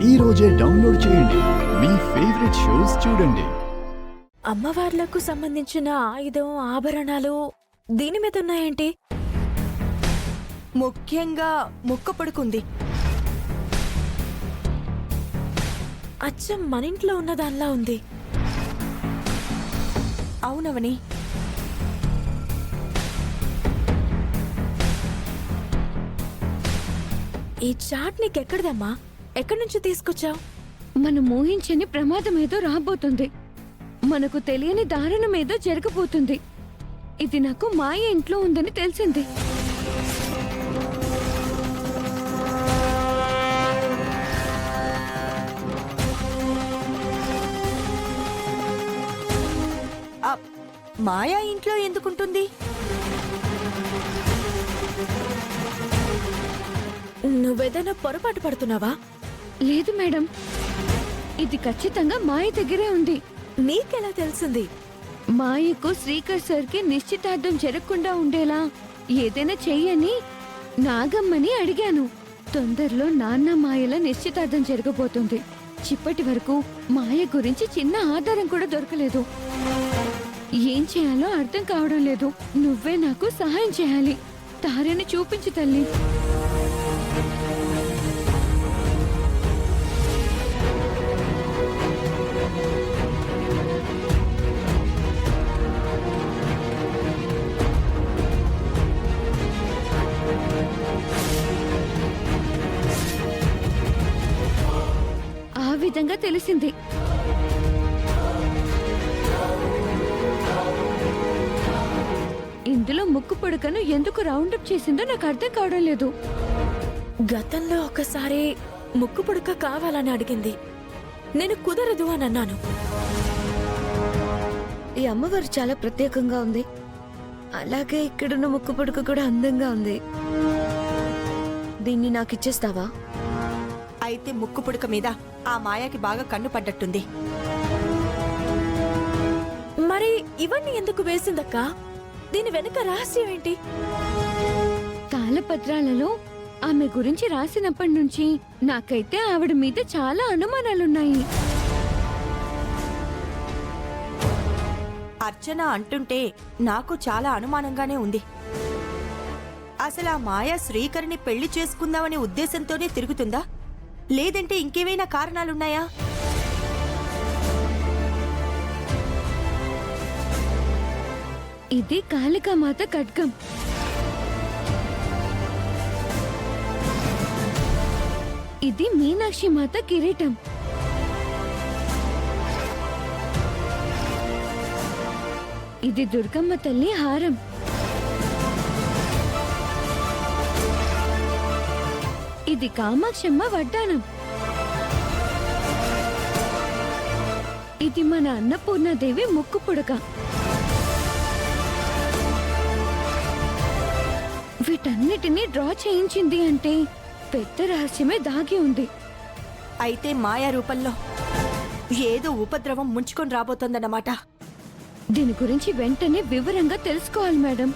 ఈ రోజే డౌన్లోడ్ చేయండి. మీ ఫేవరెట్ షోస్ చూడండి. అమ్మవార్లకు సంబంధించిన ఆయుధం ఆభరణాలు దీని మీద ఉన్నాయేంటి? ముఖ్యంగా ముక్క పడుకుంది. అచ్చం మన ఇంట్లో ఉన్నదానిలా ఉంది. అవునవని, ఈ చాట్ నీకెక్కడిదమ్మా? ఎక్కడి నుంచి తీసుకొచ్చావు? మనం ఊహించని ప్రమాదం ఏదో రాబోతుంది. మనకు తెలియని దారుణం ఏదో జరగబోతుంది. ఇది నాకు మాయ ఇంట్లో ఉందని తెలిసింది. మాయా ఇంట్లో ఎందుకుంటుంది? నువ్వేదైనా పొరపాటు పడుతున్నావా? లేదు మేడం, ఇది ఖచ్చితంగా మాయ దగ్గరే ఉంది. నీకెలా తెలిసింది? మాయకు శ్రీకర్ సార్కి నిశ్చితార్థం జరగకుండా ఉండేలా ఏదైనా చెయ్యని నాగమ్మని అడిగాను. తొందరలో నాన్న మాయల నిశ్చితార్థం జరగబోతుంది. చిప్పటి వరకు మాయ గురించి చిన్న ఆధారం కూడా దొరకలేదు. ఏం చేయాలో అర్థం కావడం లేదు. నువ్వే నాకు సహాయం చేయాలి. దారిని చూపించు తల్లి. ఆ విధంగా తెలిసింది. ఇందులో ముక్కు పుడకను ఎందుకు రౌండప్ చేసిందో నాకు అర్థం కావడం లేదు. గతంలో ఒకసారి ముక్కు పుడక కావాలని అడిగింది. నేను కుదరదు అని అన్నాను. ఈ అమ్మవారు చాలా ప్రత్యేకంగా ఉంది. అలాగే ఇక్కడున్న ముక్కు పుడక కూడా అందంగా ఉంది. దీన్ని నాకు ఇచ్చేస్తావా? అయితే ముక్కు పుడక మీద ఆ మాయాకి బాగా కన్ను పడ్డట్టుంది. మరి ఇవన్నీ ఎందుకు వేసిందక్కా? దీని వెనుక రహస్యం ఏంటి? తాళపత్రాలలో ఆమె గురించి రాసినప్పటి నుంచి నాకైతే ఆవిడ మీద చాలా అనుమానాలున్నాయి. అర్చన అంటుంటే నాకు చాలా అనుమానంగానే ఉంది. అసలు ఆ మాయా శ్రీకర్ని పెళ్లి చేసుకుందామనే ఉద్దేశంతోనే తిరుగుతుందా, లేదంటే ఇంకేమైనా కారణాలున్నాయా? ఇది కాళికామాత ఖడ్గం. ఇది మీనాక్షి మాత కిరీటం. ఇది దుర్గమ్మ తల్లి హారం. ఇది కామాక్షమ్మ వడ్డానం. ఇది మన అన్నపూర్ణాదేవి ముక్కు పుడక. వీటన్నిటినీ డ్రా చేయించింది అంటే పెద్ద రహస్యమే దాగి ఉంది. అయితే మాయా రూపంలో ఏదో ఉపద్రవం ముంచుకొని రాబోతోందన్నమాట. దీని గురించి వెంటనే వివరంగా తెలుసుకోవాలి మేడం.